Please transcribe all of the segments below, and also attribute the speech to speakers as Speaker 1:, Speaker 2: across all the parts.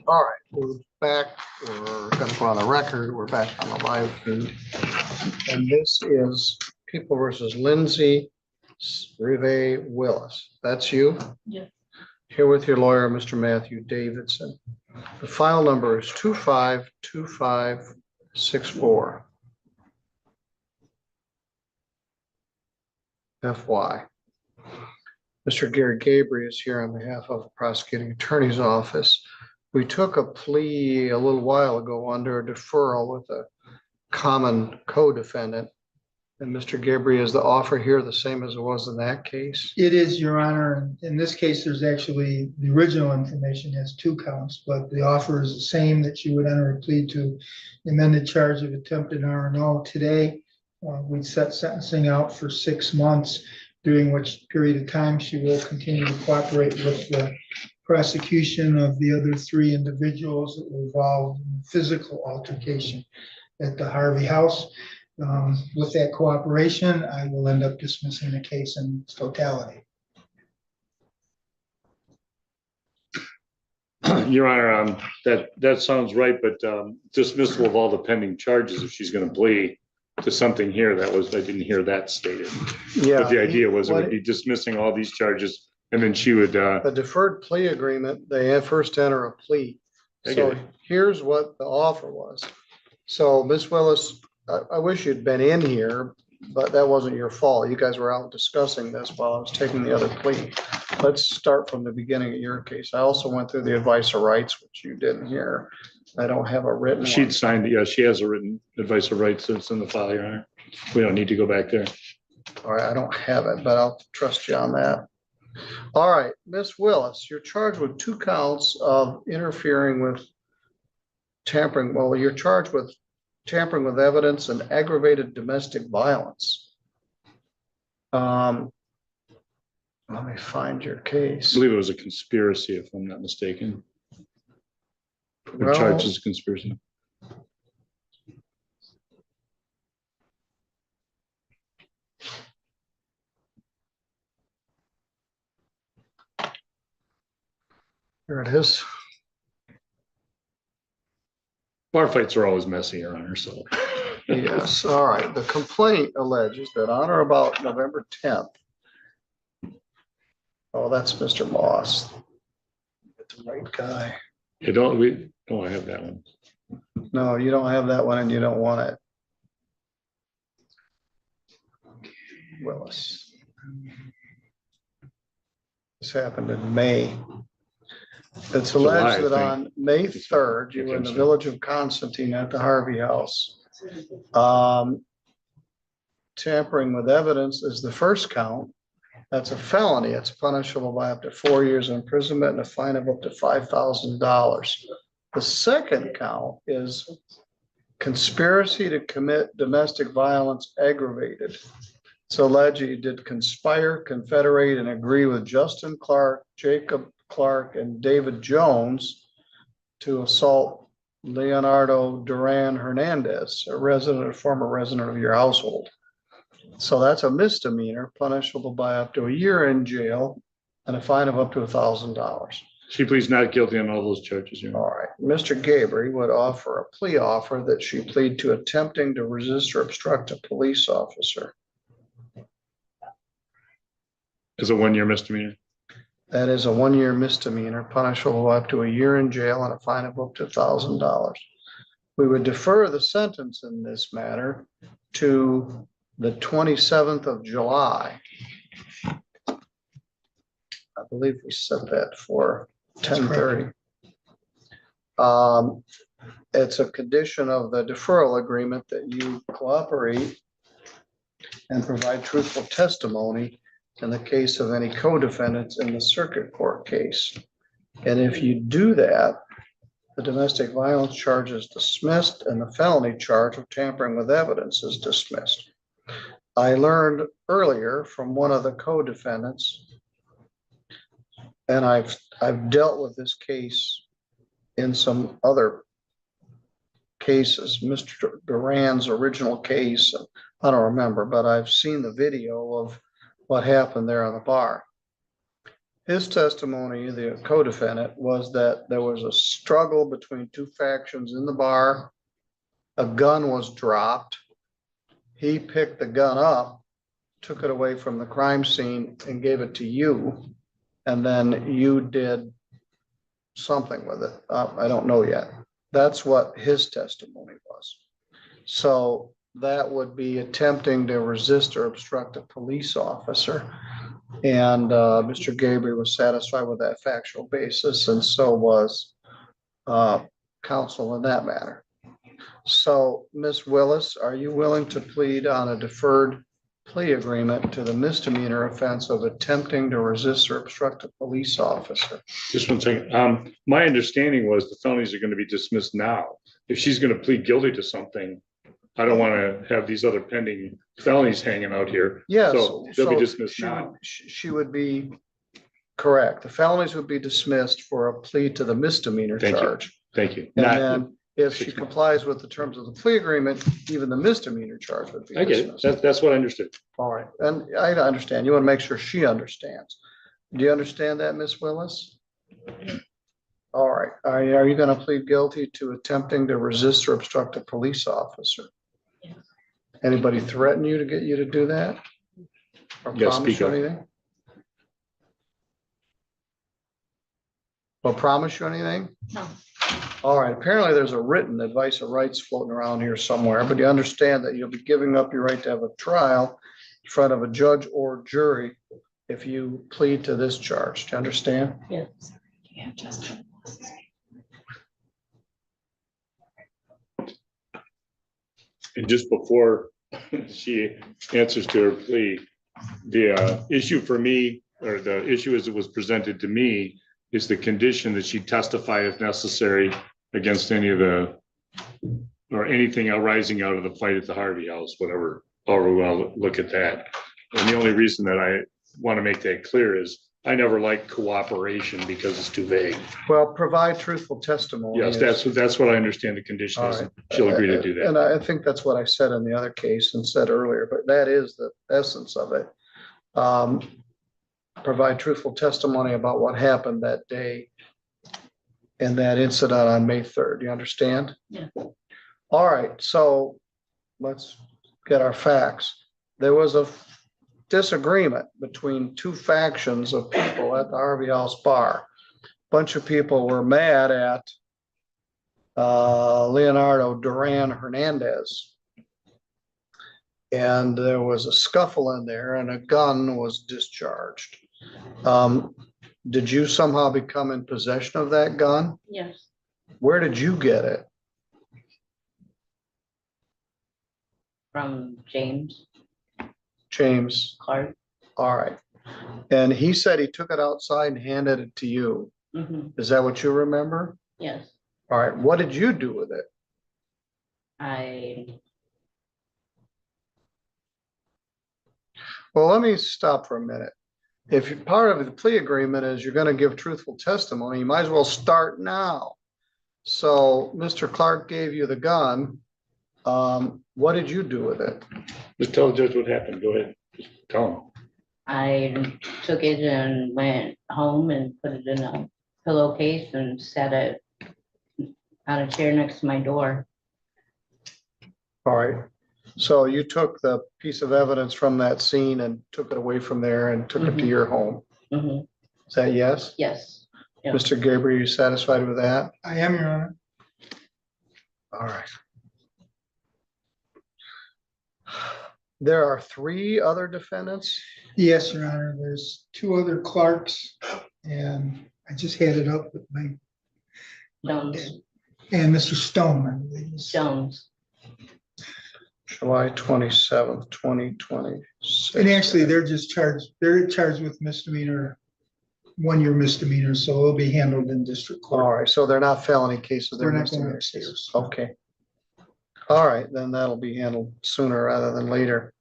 Speaker 1: All right, we're back. We're going to go on the record. We're back on the live feed. And this is People versus Lindsay Willis. That's you?
Speaker 2: Yes.
Speaker 1: Here with your lawyer, Mr. Matthew Davidson. The file number is 252564. FY. Mr. Gary Gabriel is here on behalf of the prosecuting attorney's office. We took a plea a little while ago under a deferral with a common co-defendant. And Mr. Gabriel, is the offer here the same as it was in that case?
Speaker 3: It is, Your Honor. In this case, there's actually, the original information has 2 counts, but the offer is the same, that she would enter a plea to the amended charge of attempted R&O today. We'd set sentencing out for 6 months, during which period of time she will continue to cooperate with the prosecution of the other 3 individuals that were involved in physical altercation at the Harvey House. With that cooperation, I will end up dismissing the case in its totality.
Speaker 4: Your Honor, that sounds right, but dismissal of all the pending charges if she's going to plea to something here, I didn't hear that stated.
Speaker 1: Yeah.
Speaker 4: But the idea was it would be dismissing all these charges and then she would.
Speaker 1: A deferred plea agreement, they first enter a plea. So here's what the offer was. So Ms. Willis, I wish you'd been in here, but that wasn't your fault. You guys were out discussing this while I was taking the other plea. Let's start from the beginning of your case. I also went through the advice of rights, which you didn't hear. I don't have a written
Speaker 4: She'd
Speaker 1: one.
Speaker 4: signed it. Yeah, she has a written advice of rights that's in the file, Your Honor. We don't need to go back there.
Speaker 1: All right, I don't have it, but I'll trust you on that. All right, Ms. Willis, you're charged with 2 counts of interfering with tampering. Well, you're charged with tampering with evidence and aggravated domestic violence. Let me find your
Speaker 4: I
Speaker 1: case.
Speaker 4: believe it was a conspiracy, if I'm not mistaken. The
Speaker 1: Well,
Speaker 4: charge is conspiracy.
Speaker 1: here it is.
Speaker 4: Bar fights are always messy, Your Honor, so.
Speaker 1: Yes, all right. The complaint alleges that on or about November 10th. Oh, that's Mr. Moss. That's the right guy.
Speaker 4: I have that one.
Speaker 1: No, you don't have that one and you don't want it. Willis. This happened in May. It's alleged that on May 3rd, you were in the village of Constantine at the Harvey House. Tampering with evidence is the first count. That's a felony. It's punishable by up to 4 years imprisonment and a fine of up to $5,000. The second count is conspiracy to commit domestic violence aggravated. So alleged you did conspire, confederate, and agree with Justin Clark, Jacob Clark, and David Jones to assault Leonardo Duran Hernandez, a former resident of your household. So that's a misdemeanor, punishable by up to a year in jail and a fine of up to $1,000.
Speaker 4: She pleads not guilty on all those charges, Your Honor.
Speaker 1: All right. Mr. Gabriel would offer a plea offer that she plead to attempting to resist or obstruct a police officer.
Speaker 4: Is a 1-year misdemeanor.
Speaker 1: That is a 1-year misdemeanor, punishable by up to a year in jail and a fine of up to $1,000. We would defer the sentence in this matter to the 27th of July. I believe we set that for 10:30. It's a condition of the deferral agreement that you cooperate and provide truthful testimony in the case of any co-defendants in the circuit court case. And if you do that, the domestic violence charge is dismissed and the felony charge of tampering with evidence is dismissed. I learned earlier from one of the co-defendants, and I've dealt with this case in some other cases, Mr. Duran's original case, I don't remember, but I've seen the video of what happened there on the bar. His testimony, the co-defendant, was that there was a struggle between two factions in the bar. A gun was dropped. He picked the gun up, took it away from the crime scene and gave it to you. And then you did something with it. I don't know yet. That's what his testimony was. So that would be attempting to resist or obstruct a police officer. And Mr. Gabriel was satisfied with that factual basis, and so was counsel in that matter. So, Ms. Willis, are you willing to plead on a deferred plea agreement to the misdemeanor offense of attempting to resist or obstruct a police officer?
Speaker 4: Just one second. My understanding was the felonies are going to be dismissed now. If she's going to plead guilty to something, I don't want to have these other pending felonies hanging out here.
Speaker 1: Yes.
Speaker 4: So they'll be dismissed now.
Speaker 1: She would be correct. The felonies would be dismissed for a plea to the misdemeanor charge.
Speaker 4: Thank you.
Speaker 1: And then if she complies with the terms of the plea agreement, even the misdemeanor charge would be
Speaker 4: I get
Speaker 1: dismissed.
Speaker 4: it. That's what I understood.
Speaker 1: All right. And I understand. You want to make sure she understands. Do you understand that, Ms. Willis? All right. Are you going to plead guilty to attempting to resist or obstruct a police officer?
Speaker 2: Yes.
Speaker 1: Anybody threaten you to get you to do that? Or
Speaker 4: Yes,
Speaker 1: promise
Speaker 4: speak
Speaker 1: you
Speaker 4: up.
Speaker 1: anything? Or promise you anything?
Speaker 2: No.
Speaker 1: All right, apparently there's a written advice of rights floating around here somewhere, but you understand that you'll be giving up your right to have a trial in front of a judge or jury if you plead to this charge. Do you understand?
Speaker 2: Yes. Yeah, just.
Speaker 4: And just before she answers to her plea, the issue for me, or the issue as it was presented to me, is the condition that she testify if necessary against any of the, or anything arising out of the fight at the Harvey House, whatever, however we want to look at that. And the only reason that I want to make that clear is I never like cooperation because it's too vague.
Speaker 1: Well, provide truthful testimony.
Speaker 4: Yes, that's what I understand the condition is.
Speaker 1: All right.
Speaker 4: She'll agree to do that.
Speaker 1: And I think that's what I said in the other case and said earlier, but that is the essence of it. Provide truthful testimony about what happened that day in that incident on May 3rd. You understand?
Speaker 2: Yeah.
Speaker 1: All right, so let's get our facts. There was a disagreement between two factions of people at the Harvey House bar. Bunch of people were mad at Leonardo Duran Hernandez. And there was a scuffle in there and a gun was discharged. Did you somehow become in possession of that gun?
Speaker 2: Yes.
Speaker 1: Where did you get it?
Speaker 2: From James
Speaker 1: James.
Speaker 2: Clark.
Speaker 1: All right. And he said he took it outside and handed it to you.
Speaker 2: Mm-hmm.
Speaker 1: Is that what you remember?
Speaker 2: Yes.
Speaker 1: All right. What did you do with it? Well, let me stop for a minute. If part of the plea agreement is you're going to give truthful testimony, you might as well start now. So Mr. Clark gave you the gun. What did you do with it?
Speaker 4: Just tell the judge what happened. Go ahead. Just tell him.
Speaker 2: I took it and went home and put it in a pillowcase and set it on a chair next to my door.
Speaker 1: All right. So you took the piece of evidence from that scene and took it away from there and took it to your home.
Speaker 2: Mm-hmm.
Speaker 1: Is that yes?
Speaker 2: Yes. Yeah.
Speaker 1: Mr. Gabriel, are you satisfied with that?
Speaker 3: I am, Your Honor.
Speaker 1: All right. There are three other defendants.
Speaker 3: Yes, Your Honor. There's two other Clarks, and I just had it up with my,
Speaker 2: Jones.
Speaker 3: and Mr. Stone, I believe.
Speaker 2: Jones.
Speaker 1: July 27th, 2026.
Speaker 3: And actually, they're charged with misdemeanor, 1-year misdemeanor, so it'll be handled in district
Speaker 1: All
Speaker 3: court.
Speaker 1: right, so they're not felony cases.
Speaker 3: They're not
Speaker 1: misdemeanor
Speaker 3: going
Speaker 1: cases.
Speaker 3: upstairs.
Speaker 1: Okay. All right, then that'll be handled sooner rather than later.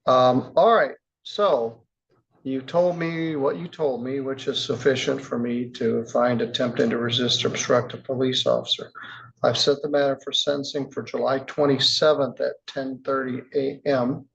Speaker 1: All right, so you told me what you told me, which is sufficient for me to find attempting to resist or obstruct a police officer. I've set the matter for sentencing for July 27th at 10:30 a.m.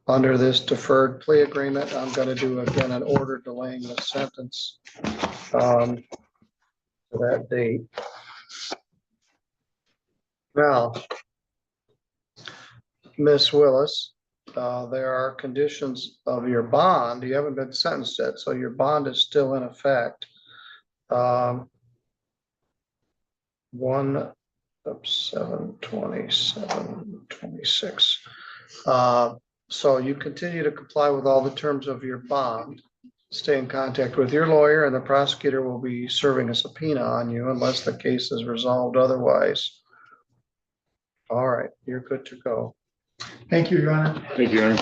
Speaker 1: under this deferred plea agreement. I'm gonna do again an order delaying the sentence to that date. Now, Miss Willis, there are conditions of your bond. You haven't been sentenced yet, so your bond is still in effect. 7/27/26. So you continue to comply with all the terms of your bond. Stay in contact with your lawyer, and the prosecutor will be serving a subpoena on you unless the case is resolved otherwise. All right, you're good to go.
Speaker 3: Thank you, Your Honor.
Speaker 4: Thank you, Aaron.